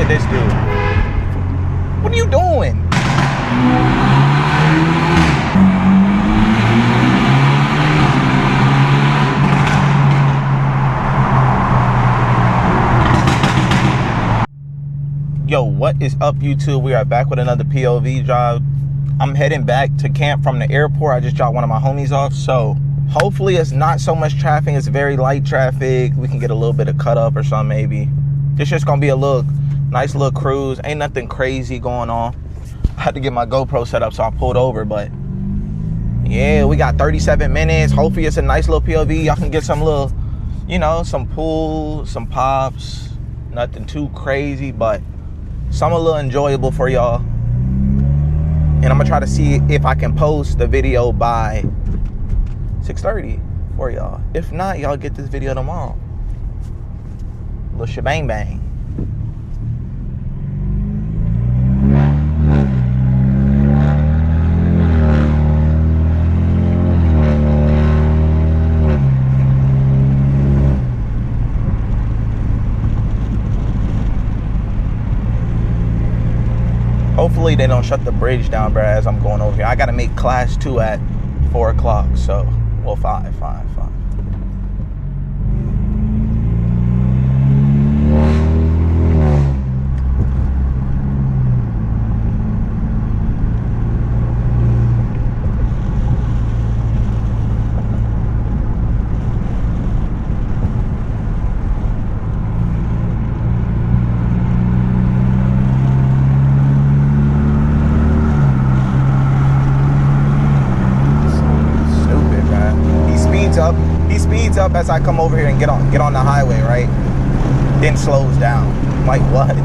at this dude. What are you doing? Yo, what is up, YouTube? We are back with another POV drive. I'm heading back to camp from the airport. I just dropped one of my homies off, so hopefully it's not so much traffic. It's very light traffic. We can get a little bit of cut up or something maybe. It's just gonna be a nice little cruise. Ain't nothing crazy going on. I had to get my GoPro set up, so I pulled over, but yeah, we got 37 minutes. Hopefully it's a nice little POV. Y'all can get some little, you know, some pool, some pops. Nothing too crazy, but some a little enjoyable for y'all. And I'm gonna try to see if I can post the video by 6:30 for y'all. If not, y'all get this video tomorrow. Little shebang bang. Hopefully they don't shut the bridge down, bro, as I'm going over here. I gotta make class 2 at 4 o'clock, so, well, 5. He speeds up as I come over here and get on the highway, right? Then slows down. Like, what?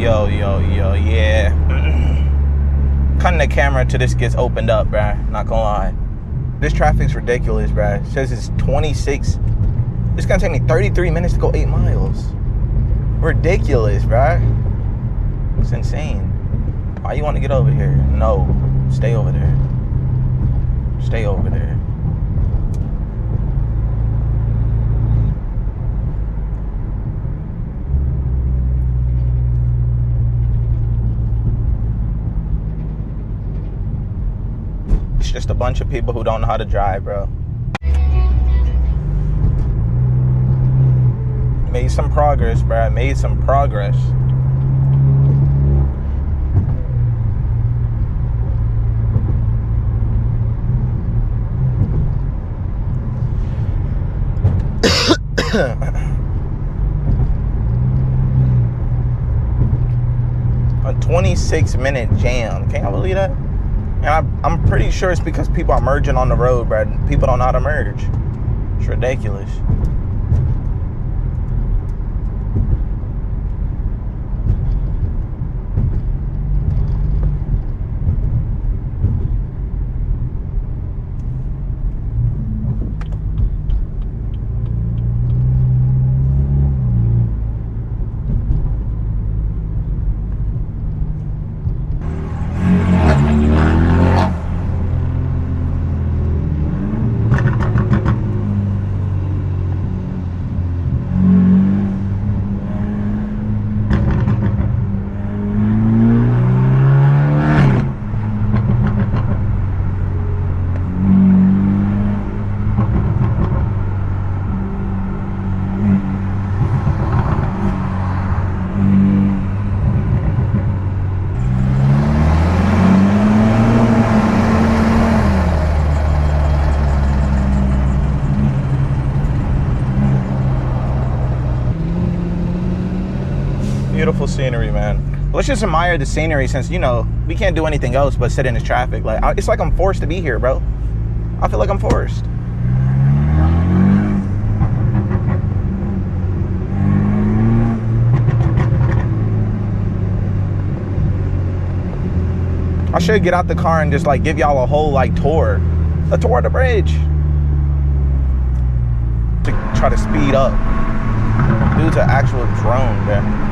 Yo, yeah. Cutting the camera till this gets opened up, bruh. Not gonna lie. This traffic's ridiculous, bruh. It says it's 26. It's gonna take me 33 minutes to go 8 miles. Ridiculous, bruh. It's insane. Why you want to get over here? No. Stay over there. Stay over there. bunch of people who don't know how to drive, bro. Made some progress, bro. Made some progress. A 26-minute jam. Can y'all believe that? And I'm pretty sure it's because people are merging on the road, bro. People don't know how to merge. It's ridiculous. Beautiful scenery, man. Let's just admire the scenery, since, you know, we can't do anything else but sit in this traffic. Like, it's like I'm forced to be here, bro. I feel like I'm forced. I should get out the car and just like give y'all a whole like tour of the bridge to try to speed up. Dude's an actual drone, man.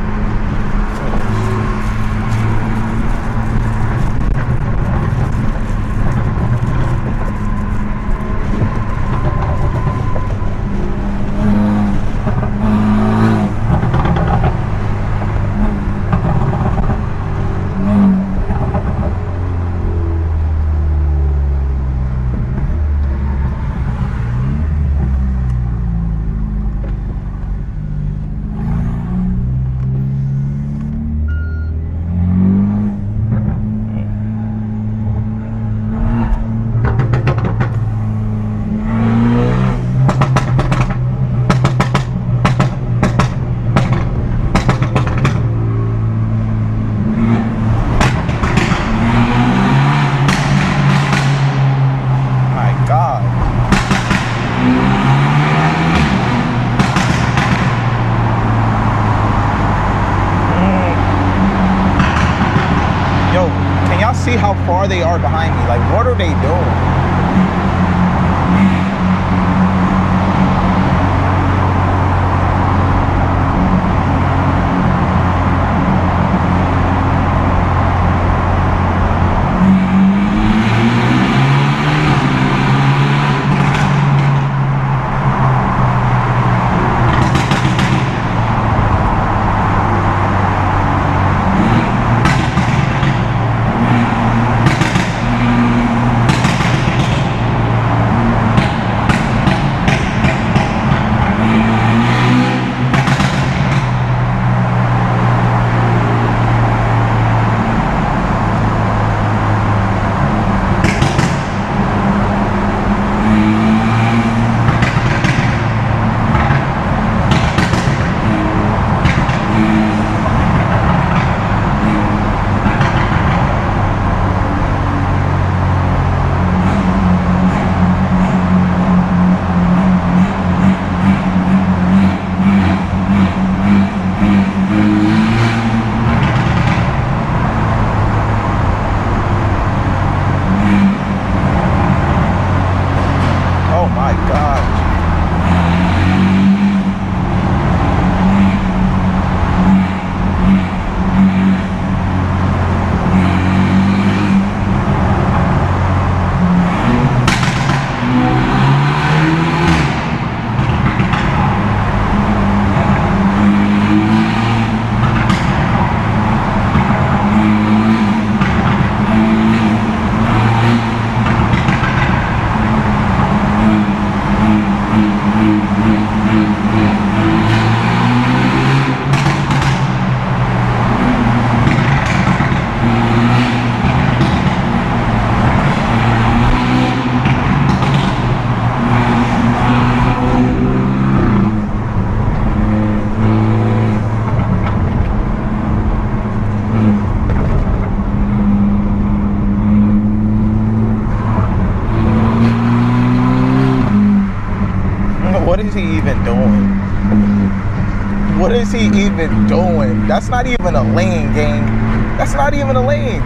See how far they are behind me. Like, what are they doing? What is he even doing? What is he even doing? That's not even a lane, gang. That's not even a lane.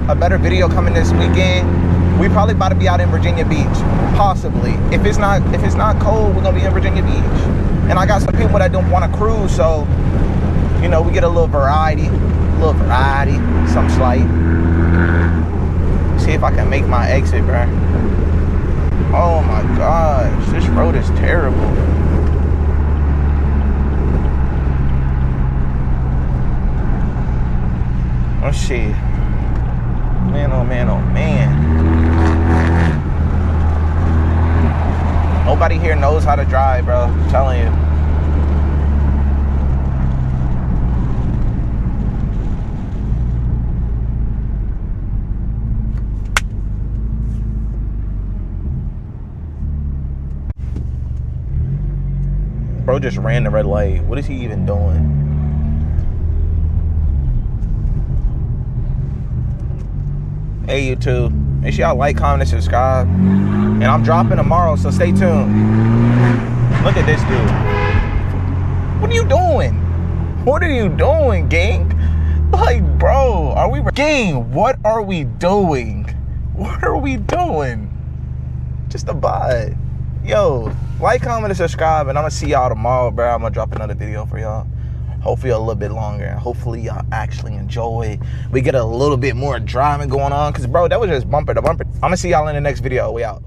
A better video coming this weekend. We probably about to be out in Virginia Beach, possibly. If it's not cold, we're gonna be in Virginia Beach. And I got some people that don't want to cruise, so you know, we get a little variety, some slight. See if I can make my exit, bruh. Oh my gosh, this road is terrible. Let's see. Man, oh man, oh man. Nobody here knows how to drive, bro. I'm telling you. Bro just ran the red light. What is he even doing? Hey YouTube, make sure y'all like, comment, and subscribe. And I'm dropping tomorrow, so stay tuned. Look at this dude. What are you doing? What are you doing, gang? Like, bro, are we... Gang, what are we doing? What are we doing? Just a vibe. Yo, like, comment, and subscribe, and I'm gonna see y'all tomorrow, bro. I'm gonna drop another video for y'all. Hopefully a little bit longer. Hopefully y'all actually enjoy. We get a little bit more driving going on. Cause bro, that was just bumper to bumper. I'm gonna see y'all in the next video. We out.